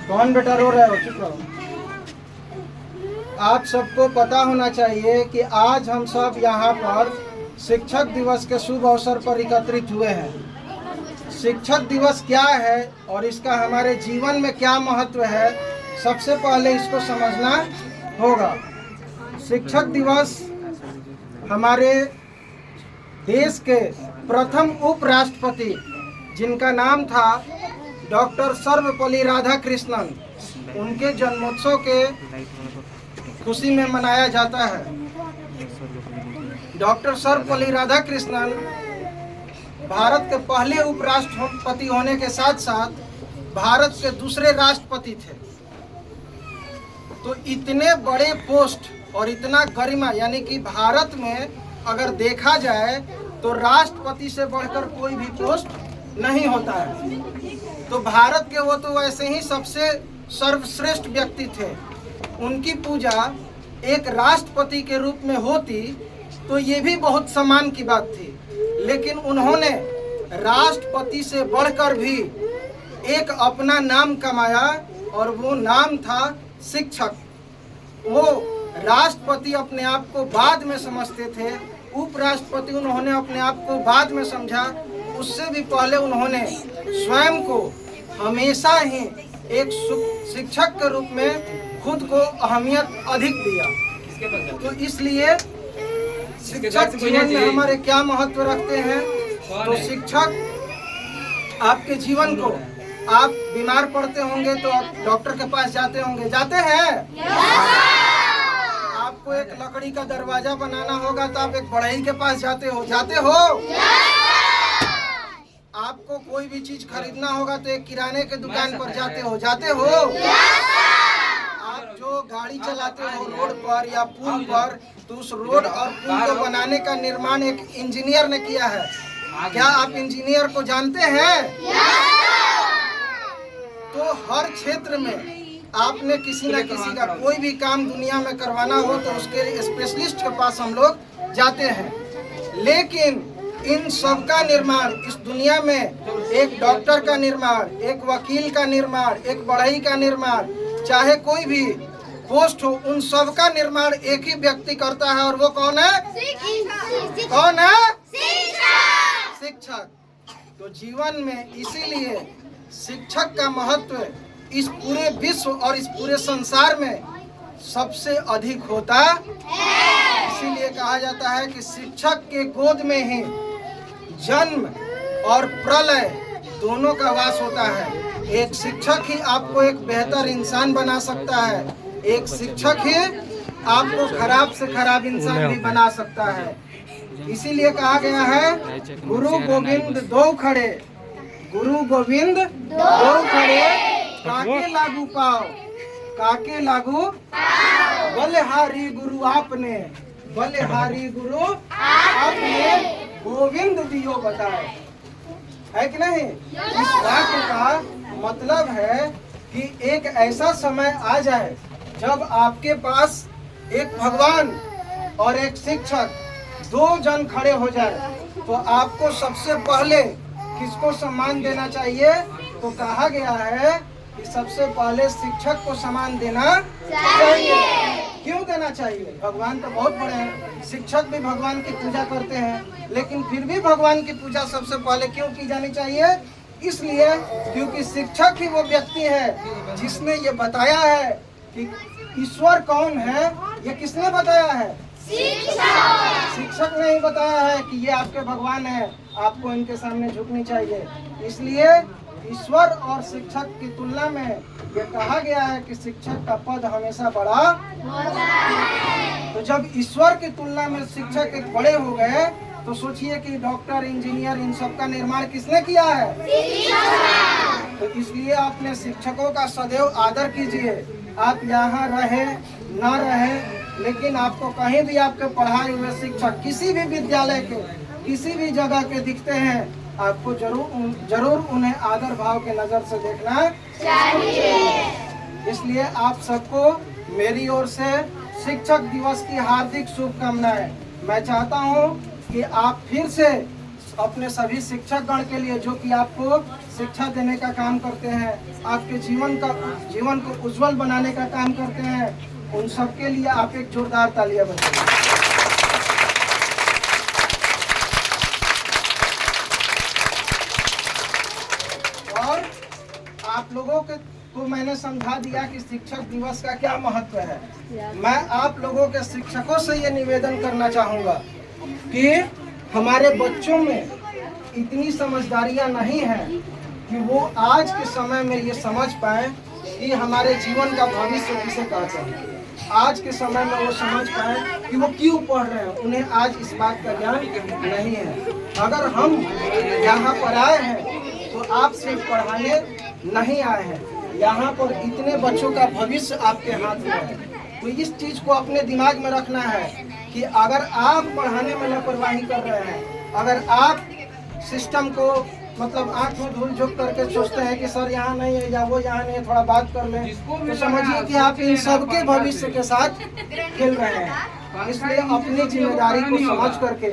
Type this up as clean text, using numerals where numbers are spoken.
कौन बेटा रो रहे हो? चुप रहो। आप सबको पता होना चाहिए कि आज हम सब यहाँ पर शिक्षक दिवस के शुभ अवसर पर एकत्रित हुए हैं। शिक्षक दिवस क्या है और इसका हमारे जीवन में क्या महत्व है, सबसे पहले इसको समझना होगा। शिक्षक दिवस हमारे देश के प्रथम उपराष्ट्रपति, जिनका नाम था डॉक्टर सर्वपल्ली राधाकृष्णन, उनके जन्मोत्सव के खुशी में मनाया जाता है। डॉक्टर सर्वपल्ली राधाकृष्णन भारत के पहले उपराष्ट्रपति होने के साथ साथ भारत के दूसरे राष्ट्रपति थे। तो इतने बड़े पोस्ट और इतना गरिमा, यानी कि भारत में अगर देखा जाए तो राष्ट्रपति से बढ़कर कोई भी पोस्ट नहीं होता है। तो भारत के वो तो वैसे ही सबसे सर्वश्रेष्ठ व्यक्ति थे। उनकी पूजा एक राष्ट्रपति के रूप में होती तो ये भी बहुत सम्मान की बात थी, लेकिन उन्होंने राष्ट्रपति से बढ़कर भी एक अपना नाम कमाया और वो नाम था शिक्षक। वो राष्ट्रपति अपने आप को बाद में समझते थे, उपराष्ट्रपति उन्होंने अपने आप को बाद में समझा। उससे भी पहले उन्होंने स्वयं को हमेशा ही एक शिक्षक के रूप में खुद को अहमियत अधिक दिया। तो इसलिए शिक्षक जीवन में हमारे क्या महत्व रखते हैं। तो शिक्षक आपके जीवन को, आप बीमार पड़ते होंगे तो आप डॉक्टर के पास जाते होंगे, जाते हैं? आपको एक लकड़ी का दरवाजा बनाना होगा तो आप एक बढ़ई के पास जाते हो, जाते हो? आपको कोई भी चीज खरीदना होगा तो एक किराने के दुकान पर जाते हो, जाते हो? आप जो गाड़ी चलाते हो रोड पर या पुल पर, तो उस रोड और पुल को बनाने का निर्माण एक इंजीनियर ने किया है। क्या आप इंजीनियर को जानते हैं? तो हर क्षेत्र में आपने किसी न किसी का कोई भी काम दुनिया में करवाना हो तो उसके स्पेशलिस्ट के पास हम लोग जाते हैं। लेकिन इन सब का निर्माण इस दुनिया में, एक डॉक्टर का निर्माण, एक वकील का निर्माण, एक बढ़ई का निर्माण, चाहे कोई भी पोस्ट हो, उन सब का निर्माण एक ही व्यक्ति करता है। और वो कौन है? कौन है? शिक्षक। तो जीवन में इसीलिए शिक्षक का महत्व इस पूरे विश्व और इस पूरे संसार में सबसे अधिक होता है। इसीलिए कहा जाता है कि शिक्षक के गोद में ही जन्म और प्रलय दोनों का वास होता है। एक शिक्षक ही आपको एक बेहतर इंसान बना सकता है, एक शिक्षक ही आपको खराब से खराब इंसान भी बना सकता है। इसीलिए कहा गया है, गुरु गोविंद दो खड़े, गुरु गोविंद दो खड़े, काके लागू पाओ, काके लागू, बलिहारी गुरु आपने, बलिहारी गुरु आपने, गोविंद दियो बताए। है कि नहीं? इस वाक्य का मतलब है कि एक ऐसा समय आ जाए जब आपके पास एक भगवान और एक शिक्षक, दो जन खड़े हो जाए, तो आपको सबसे पहले किसको सम्मान देना चाहिए? तो कहा गया है कि सबसे पहले शिक्षक को सम्मान देना चाहिए। क्यों देना चाहिए? भगवान तो बहुत बड़े हैं, शिक्षक भी भगवान की पूजा करते हैं, लेकिन फिर भी भगवान की पूजा सबसे पहले क्यों की जानी चाहिए? इसलिए क्योंकि शिक्षक ही वो व्यक्ति है जिसने ये बताया है कि ईश्वर कौन है। ये किसने बताया है? शिक्षक ने ही बताया है कि ये आपके भगवान है, आपको इनके सामने झुकनी चाहिए। इसलिए ईश्वर और शिक्षक की तुलना में ये कहा गया है कि शिक्षक का पद हमेशा बड़ा होता है। तो जब ईश्वर की तुलना में शिक्षक एक बड़े हो गए, तो सोचिए कि डॉक्टर, इंजीनियर, इन सब का निर्माण किसने किया है? तो इसलिए आपने शिक्षकों का सदैव आदर कीजिए। आप यहाँ रहे न रहे, लेकिन आपको कहीं भी आपके पढ़ाए हुए शिक्षक किसी भी विद्यालय के किसी भी जगह के दिखते हैं, आपको जरूर उन्हें आदर भाव के नजर से देखना चाहिए। इसलिए आप सबको मेरी ओर से शिक्षक दिवस की हार्दिक शुभकामनाएं। मैं चाहता हूं कि आप फिर से अपने सभी शिक्षक गण के लिए जो कि आपको शिक्षा देने का काम करते हैं, आपके जीवन को उज्जवल बनाने का काम करते हैं, उन सब के लिए आप एक जोरदार तालियां बजाइए। और आप लोगों को मैंने समझा दिया कि शिक्षक दिवस का क्या महत्व है। मैं आप लोगों के शिक्षकों से ये निवेदन करना चाहूँगा कि हमारे बच्चों में इतनी समझदारियाँ नहीं हैं कि वो आज के समय में ये समझ पाए कि हमारे जीवन का भविष्य किसे कहते हैं। आज के समय में वो समझ पाए कि वो क्यों पढ़ रहे हैं, उन्हें आज इस बात का ज्ञान नहीं है। अगर हम यहाँ पर आए हैं तो आप सिर्फ पढ़ाने नहीं आए हैं, यहाँ पर इतने बच्चों का भविष्य आपके हाथ में है। तो इस चीज़ को अपने दिमाग में रखना है कि अगर आप पढ़ाने में लापरवाही कर रहे हैं, अगर आप सिस्टम को मतलब आँख में धूल झोंक करके सोचते हैं कि सर यहाँ नहीं है या वो यहाँ नहीं है, थोड़ा बात कर लें, तो समझिए कि आप इन सबके भविष्य के साथ खेल रहे हैं। इसलिए अपनी जिम्मेदारी को समझ करके